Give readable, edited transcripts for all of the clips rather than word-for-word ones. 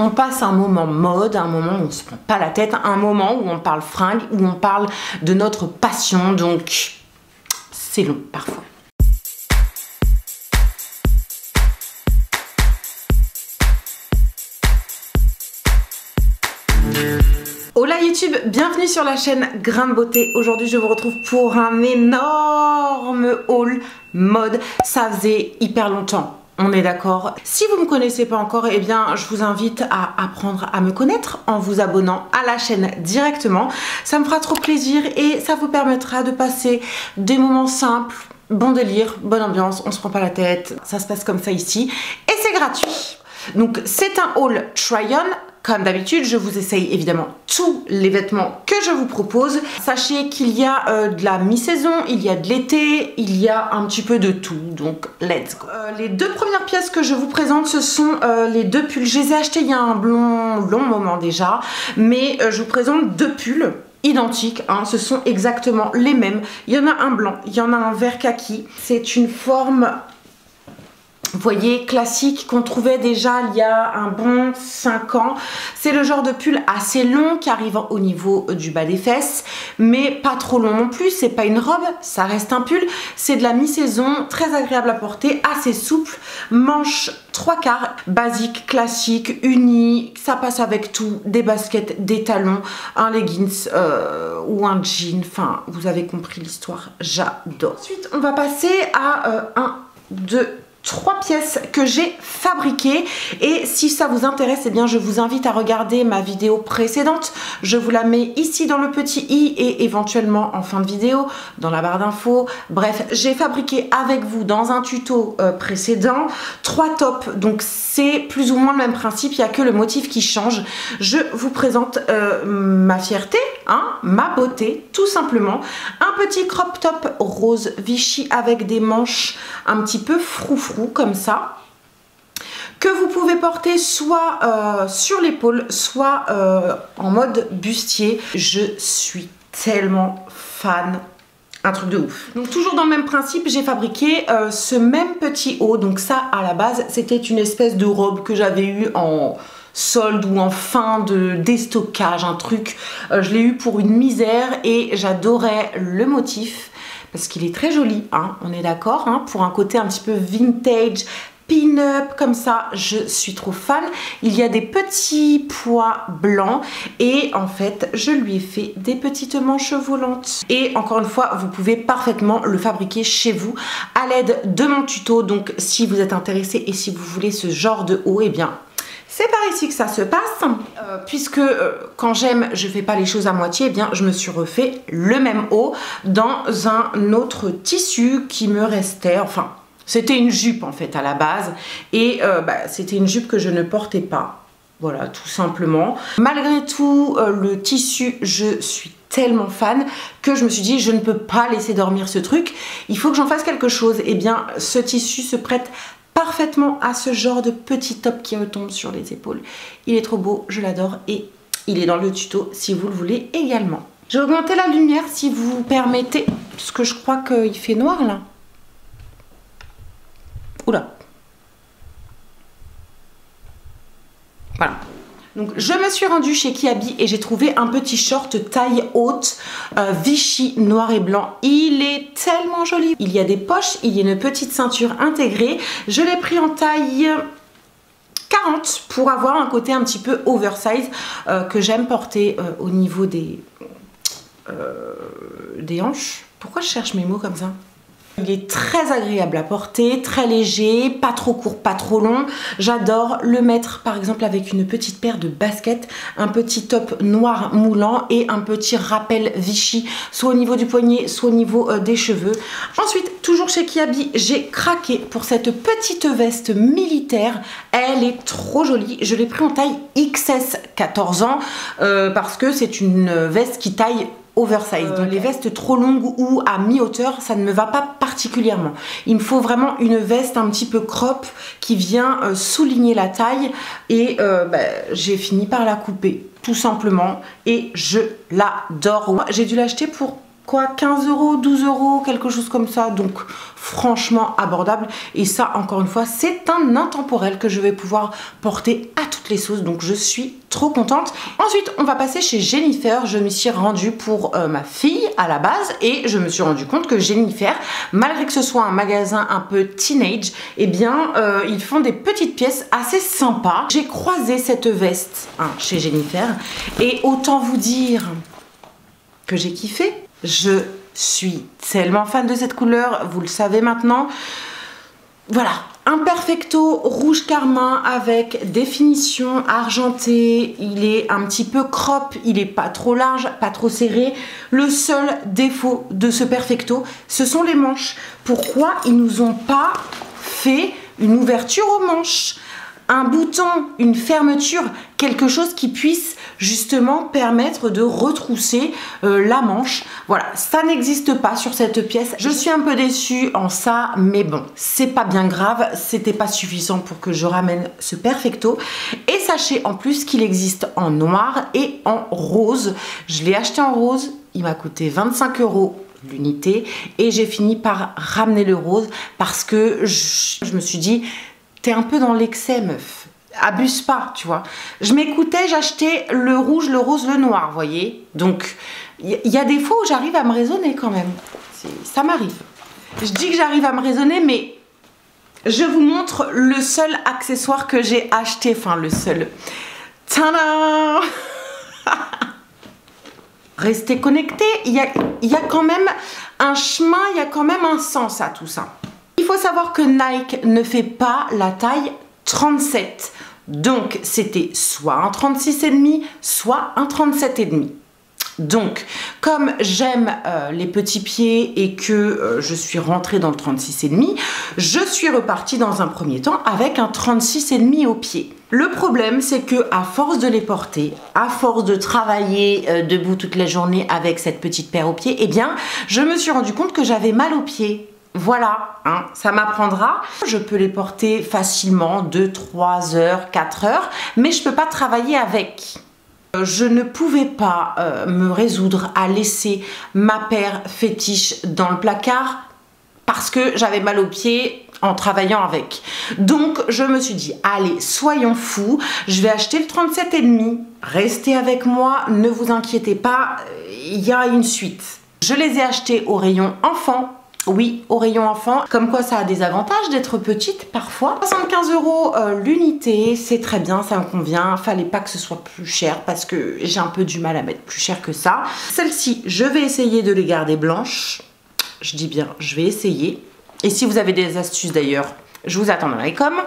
On passe un moment mode, un moment où on se prend pas la tête, un moment où on parle fringues, où on parle de notre passion, donc c'est long parfois. Hola YouTube, bienvenue sur la chaîne Grain de Beauté. Aujourd'hui je vous retrouve pour un énorme haul mode. Ça faisait hyper longtemps, on est d'accord. Si vous ne me connaissez pas encore, eh bien je vous invite à apprendre à me connaître en vous abonnant à la chaîne directement. Ça me fera trop plaisir et ça vous permettra de passer des moments simples, bon délire, bonne ambiance, on se prend pas la tête. Ça se passe comme ça ici et c'est gratuit. Donc c'est un haul try-on. Comme d'habitude, je vous essaye évidemment tous les vêtements que je vous propose. Sachez qu'il y a de la mi-saison, il y a de l'été, il y a un petit peu de tout. Donc, let's go. Les deux premières pièces que je vous présente, ce sont les deux pulls. Je les ai achetés il y a un long moment déjà. Mais je vous présente deux pulls identiques, hein, ce sont exactement les mêmes. Il y en a un blanc, il y en a un vert kaki. C'est une forme... Vous voyez, classique qu'on trouvait déjà il y a un bon 5 ans. C'est le genre de pull assez long qui arrive au niveau du bas des fesses, mais pas trop long non plus. C'est pas une robe, ça reste un pull. C'est de la mi-saison, très agréable à porter, assez souple. Manche 3/4, basique, classique, uni. Ça passe avec tout, des baskets, des talons, un leggings ou un jean. Enfin, vous avez compris l'histoire, j'adore. Ensuite, on va passer à 1, 2, 3 pièces que j'ai fabriquées et si ça vous intéresse, eh bien je vous invite à regarder ma vidéo précédente. Je vous la mets ici dans le petit i et éventuellement en fin de vidéo dans la barre d'infos. Bref, j'ai fabriqué avec vous dans un tuto précédent 3 tops, donc c'est plus ou moins le même principe, il n'y a que le motif qui change. Je vous présente ma fierté, hein, ma beauté, tout simplement. Un petit crop top rose Vichy avec des manches un petit peu froufrou comme ça, que vous pouvez porter soit sur l'épaule, soit en mode bustier. Je suis tellement fan, un truc de ouf. Donc toujours dans le même principe, j'ai fabriqué ce même petit haut. Donc ça, à la base, c'était une espèce de robe que j'avais eu en solde ou en fin de déstockage, un truc. Je l'ai eu pour une misère et j'adorais le motif. Parce qu'il est très joli, hein, on est d'accord, hein, pour un côté un petit peu vintage, pin-up, comme ça, je suis trop fan. Il y a des petits pois blancs et en fait, je lui ai fait des petites manches volantes. Et encore une fois, vous pouvez parfaitement le fabriquer chez vous à l'aide de mon tuto. Donc, si vous êtes intéressé et si vous voulez ce genre de haut, eh bien... c'est par ici que ça se passe, puisque quand j'aime, je fais pas les choses à moitié, eh bien je me suis refait le même haut dans un autre tissu qui me restait, enfin c'était une jupe en fait à la base, et c'était une jupe que je ne portais pas, voilà tout simplement. Malgré tout, le tissu, je suis tellement fan que je me suis dit je ne peux pas laisser dormir ce truc, il faut que j'en fasse quelque chose. Et bien ce tissu se prête parfaitement à ce genre de petit top qui retombe sur les épaules. Il est trop beau, je l'adore et il est dans le tuto si vous le voulez également. Je vais augmenter la lumière si vous permettez, parce que je crois qu'il fait noir là. Oula. Voilà. Donc je me suis rendue chez Kiabi et j'ai trouvé un petit short taille haute Vichy noir et blanc. Il est tellement joli. Il y a des poches, il y a une petite ceinture intégrée. Je l'ai pris en taille 40 pour avoir un côté un petit peu oversize que j'aime porter au niveau des hanches. Pourquoi je cherche mes mots comme ça ? Il est très agréable à porter, très léger, pas trop court, pas trop long. J'adore le mettre par exemple avec une petite paire de baskets, un petit top noir moulant et un petit rappel Vichy, soit au niveau du poignet, soit au niveau des cheveux. Ensuite, toujours chez Kiabi, j'ai craqué pour cette petite veste militaire. Elle est trop jolie. Je l'ai pris en taille XS 14 ans parce que c'est une veste qui taille oversize. Donc les vestes trop longues ou à mi-hauteur, ça ne me va pas particulièrement. Il me faut vraiment une veste un petit peu crop qui vient souligner la taille et j'ai fini par la couper tout simplement et je l'adore. J'ai dû l'acheter pour quoi, 15 €, 12 €, quelque chose comme ça. Donc franchement abordable. Et ça, encore une fois, c'est un intemporel que je vais pouvoir porter à toutes les sauces. Donc je suis trop contente. Ensuite, on va passer chez Jennifer. Je me suis rendue pour ma fille à la base et je me suis rendu compte que Jennifer, malgré que ce soit un magasin un peu teenage, eh bien ils font des petites pièces assez sympas. J'ai croisé cette veste chez Jennifer et autant vous dire que j'ai kiffé. Je suis tellement fan de cette couleur, vous le savez maintenant. Voilà, un perfecto rouge carmin avec des finitions argentées. Il est un petit peu crop, il est pas trop large, pas trop serré. Le seul défaut de ce perfecto, ce sont les manches. Pourquoi ils nous ont pas fait une ouverture aux manches? Un bouton, une fermeture, quelque chose qui puisse justement permettre de retrousser la manche. Voilà, ça n'existe pas sur cette pièce. Je suis un peu déçue en ça, mais bon, c'est pas bien grave. C'était pas suffisant pour que je ramène ce perfecto. Et sachez en plus qu'il existe en noir et en rose. Je l'ai acheté en rose, il m'a coûté 25 € l'unité et j'ai fini par ramener le rose parce que je me suis dit, t'es un peu dans l'excès, meuf. Abuse pas, tu vois. Je m'écoutais, j'achetais le rouge, le rose, le noir, vous voyez. Donc, il y a des fois où j'arrive à me raisonner quand même. Ça m'arrive. Je dis que j'arrive à me raisonner, mais je vous montre le seul accessoire que j'ai acheté. Enfin, le seul. Tadam! Restez connectés. Il y a quand même un chemin, il y a quand même un sens à tout ça. Il faut savoir que Nike ne fait pas la taille 37. Donc, c'était soit un 36,5, soit un 37,5. Donc, comme j'aime les petits pieds et que je suis rentrée dans le 36,5, je suis repartie dans un premier temps avec un 36,5 au pied. Le problème, c'est que à force de les porter, à force de travailler debout toute la journée avec cette petite paire au pied, eh bien, je me suis rendu compte que j'avais mal aux pieds. Voilà, ça m'apprendra. Je peux les porter facilement 2, 3 heures, 4 heures, mais je peux pas travailler avec. Je ne pouvais pas me résoudre à laisser ma paire fétiche dans le placard parce que j'avais mal aux pieds en travaillant avec. Donc je me suis dit, allez, soyons fous, je vais acheter le 37,5. Restez avec moi, ne vous inquiétez pas, il y a une suite. Je les ai achetés au rayon enfant. Oui, au rayon enfant, comme quoi ça a des avantages d'être petite parfois. 75 € l'unité, c'est très bien, ça me convient. Fallait pas que ce soit plus cher parce que j'ai un peu du mal à mettre plus cher que ça. Celle-ci, je vais essayer de les garder blanches. Je dis bien, je vais essayer. Et si vous avez des astuces d'ailleurs, je vous attends dans les coms.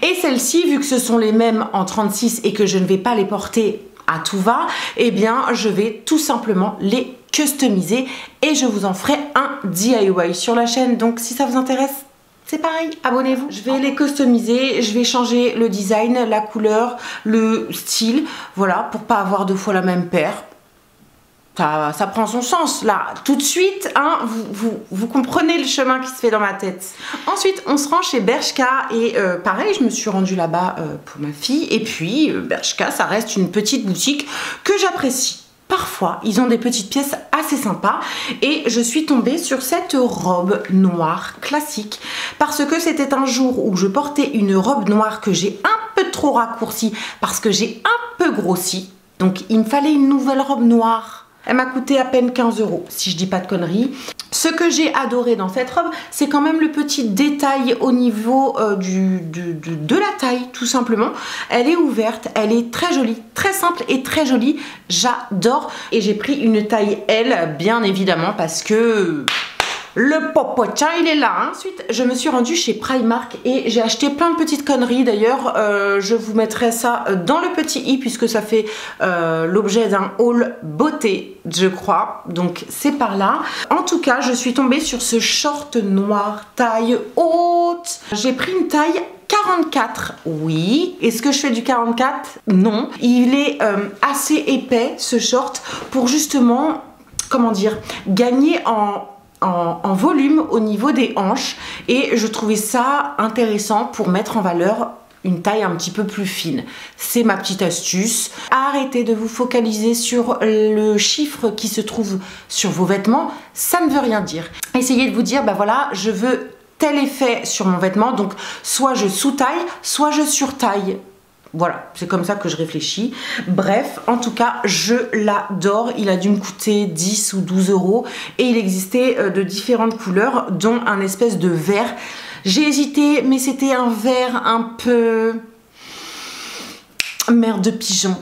Et celle-ci, vu que ce sont les mêmes en 36 et que je ne vais pas les porter à tout va, eh bien je vais tout simplement les customiser et je vous en ferai un DIY sur la chaîne. Donc si ça vous intéresse, c'est pareil, abonnez-vous. Je vais les customiser, je vais changer le design, la couleur, le style, voilà, pour pas avoir 2 fois la même paire. Ça prend son sens là, tout de suite, vous comprenez le chemin qui se fait dans ma tête. Ensuite, on se rend chez Bershka et pareil, je me suis rendue là-bas pour ma fille. Et puis, Bershka, ça reste une petite boutique que j'apprécie. Parfois, ils ont des petites pièces assez sympas et je suis tombée sur cette robe noire classique parce que c'était un jour où je portais une robe noire que j'ai un peu trop raccourcie parce que j'ai un peu grossi. Donc, il me fallait une nouvelle robe noire. Elle m'a coûté à peine 15 €, si je dis pas de conneries. Ce que j'ai adoré dans cette robe, c'est quand même le petit détail au niveau de la taille, tout simplement. Elle est ouverte, elle est très jolie, très simple et très jolie. J'adore. Et j'ai pris une taille L, bien évidemment, parce que le popotin, il est là. Ensuite, je me suis rendue chez Primark et j'ai acheté plein de petites conneries. D'ailleurs, je vous mettrai ça dans le petit i puisque ça fait l'objet d'un haul beauté, je crois. Donc, c'est par là. En tout cas, je suis tombée sur ce short noir taille haute. J'ai pris une taille 44, oui. Est-ce que je fais du 44? Non. Il est assez épais, ce short, pour justement, comment dire, gagner en volume au niveau des hanches et je trouvais ça intéressant pour mettre en valeur une taille un petit peu plus fine. C'est ma petite astuce. Arrêtez de vous focaliser sur le chiffre qui se trouve sur vos vêtements, ça ne veut rien dire. Essayez de vous dire, bah voilà, je veux tel effet sur mon vêtement, donc soit je sous-taille, soit je surtaille. Voilà, c'est comme ça que je réfléchis. Bref, en tout cas, je l'adore. Il a dû me coûter 10 ou 12 € et il existait de différentes couleurs, dont un espèce de vert. J'ai hésité, mais c'était un vert un peu... merde de pigeon.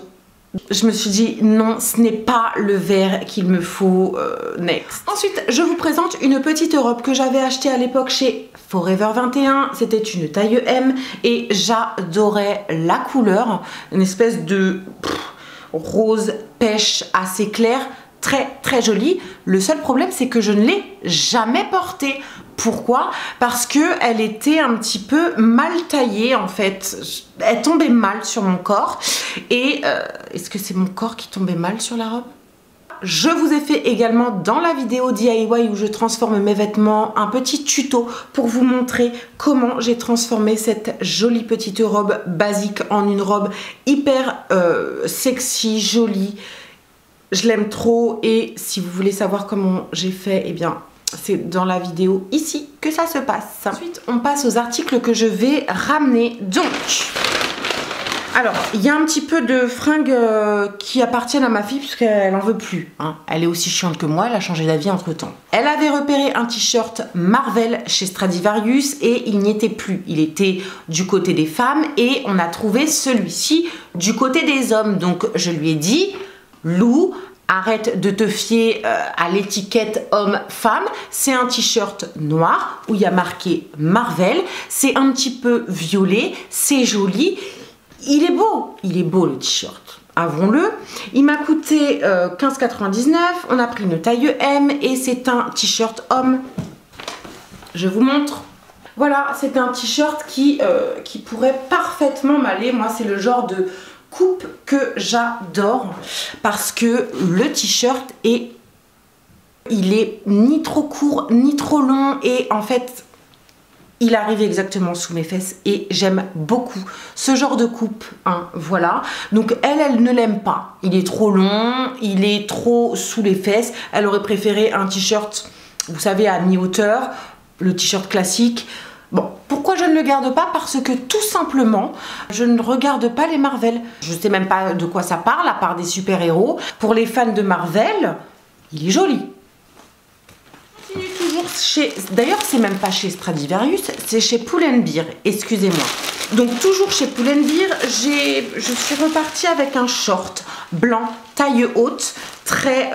Je me suis dit non, ce n'est pas le vert qu'il me faut next. Ensuite, je vous présente une petite robe que j'avais achetée à l'époque chez Forever 21. C'était une taille M et j'adorais la couleur. Une espèce de rose pêche assez clair. Très jolie. Le seul problème, c'est que je ne l'ai jamais portée. Pourquoi? Parce que elle était un petit peu mal taillée en fait. Elle tombait mal sur mon corps. Et est-ce que c'est mon corps qui tombait mal sur la robe? Je vous ai fait également dans la vidéo DIY où je transforme mes vêtements un petit tuto pour vous montrer comment j'ai transformé cette jolie petite robe basique en une robe hyper sexy, jolie. Je l'aime trop et si vous voulez savoir comment j'ai fait, eh bien c'est dans la vidéo ici que ça se passe. Ensuite, on passe aux articles que je vais ramener. Donc, alors, il y a un petit peu de fringues qui appartiennent à ma fille puisqu'elle n'en veut plus. Hein. Elle est aussi chiante que moi, elle a changé d'avis entre temps. Elle avait repéré un t-shirt Marvel chez Stradivarius et il n'y était plus. Il était du côté des femmes et on a trouvé celui-ci du côté des hommes. Donc, je lui ai dit... Lou, arrête de te fier à l'étiquette homme-femme. C'est un t-shirt noir où il y a marqué Marvel. C'est un petit peu violet, c'est joli. Il est beau le t-shirt. Avouons-le. Il m'a coûté 15,99 €. On a pris une taille M et c'est un t-shirt homme. Je vous montre. Voilà, c'est un t-shirt qui pourrait parfaitement m'aller. Moi, c'est le genre de coupe que j'adore parce que le t-shirt il est ni trop court ni trop long et en fait il arrive exactement sous mes fesses et j'aime beaucoup ce genre de coupe, hein, voilà. Donc elle ne l'aime pas, il est trop long, il est trop sous les fesses. Elle aurait préféré un t-shirt, vous savez, à mi-hauteur, le t-shirt classique. Bon, pourquoi je ne le garde pas? Parce que tout simplement, je ne regarde pas les Marvel. Je sais même pas de quoi ça parle, à part des super-héros. Pour les fans de Marvel, il est joli. Continue toujours chez... D'ailleurs, c'est même pas chez Stradivarius, c'est chez Pull&Bear, excusez-moi. Donc, toujours chez Pull&Bear, je suis repartie avec un short blanc, taille haute, très...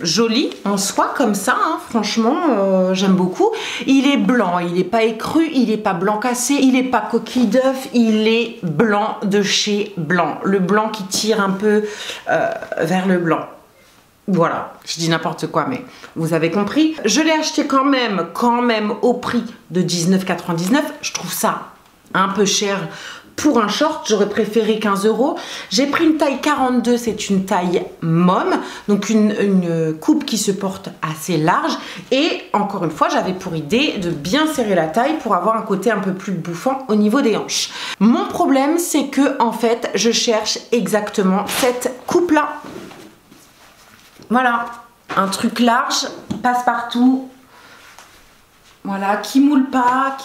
joli en soi comme ça, hein, franchement j'aime beaucoup. Il est blanc, il n'est pas écru, il n'est pas blanc cassé, il n'est pas coquille d'œuf, il est blanc de chez Blanc. Le blanc qui tire un peu vers le blanc. Voilà, je dis n'importe quoi mais vous avez compris. Je l'ai acheté quand même au prix de 19,99 €. Je trouve ça un peu cher. Pour un short, j'aurais préféré 15 €. J'ai pris une taille 42, c'est une taille mom, donc une coupe qui se porte assez large. Et encore une fois, j'avais pour idée de bien serrer la taille pour avoir un côté un peu plus bouffant au niveau des hanches. Mon problème, c'est que en fait, je cherche exactement cette coupe-là. Voilà, un truc large, passe-partout. Voilà, qui moule pas,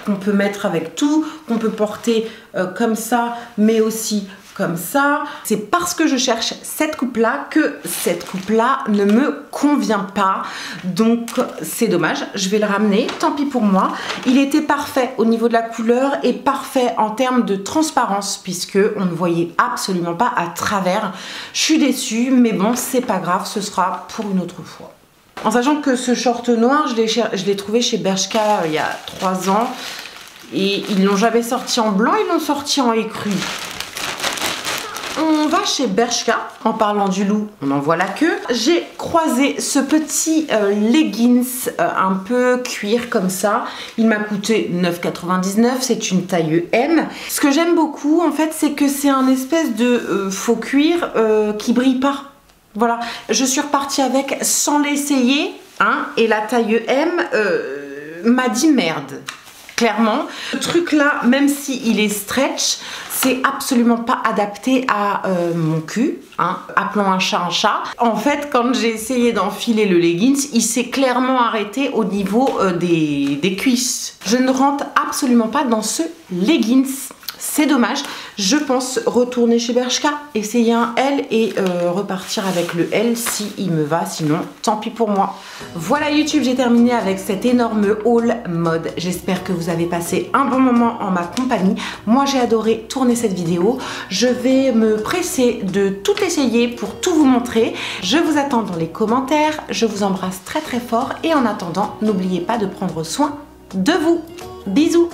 qu'on peut mettre avec tout, qu'on peut porter comme ça, mais aussi comme ça. C'est parce que je cherche cette coupe-là que cette coupe-là ne me convient pas. Donc c'est dommage, je vais le ramener, tant pis pour moi. Il était parfait au niveau de la couleur et parfait en termes de transparence puisque on ne voyait absolument pas à travers. Je suis déçue, mais bon, c'est pas grave, ce sera pour une autre fois. En sachant que ce short noir, je l'ai trouvé chez Bershka il y a 3 ans. Et ils l'ont jamais sorti en blanc, ils l'ont sorti en écru. On va chez Bershka, en parlant du loup, on en voit la queue. J'ai croisé ce petit leggings un peu cuir comme ça. Il m'a coûté 9,99 €, c'est une taille M. Ce que j'aime beaucoup en fait, c'est que c'est un espèce de faux cuir qui brille pas. Voilà, je suis repartie avec sans l'essayer, hein, et la taille M m'a dit merde. clairement. Ce truc là, même si il est stretch, c'est absolument pas adapté à mon cul, hein. Appelons un chat un chat. En fait, quand j'ai essayé d'enfiler le leggings, il s'est clairement arrêté au niveau des cuisses. Je ne rentre absolument pas dans ce leggings. C'est dommage. Je pense retourner chez Bershka, essayer un L et repartir avec le L si il me va. Sinon, tant pis pour moi. Voilà YouTube, j'ai terminé avec cet énorme haul mode. J'espère que vous avez passé un bon moment en ma compagnie. Moi, j'ai adoré tourner cette vidéo. Je vais me presser de tout essayer pour tout vous montrer. Je vous attends dans les commentaires. Je vous embrasse très très fort. Et en attendant, n'oubliez pas de prendre soin de vous. Bisous!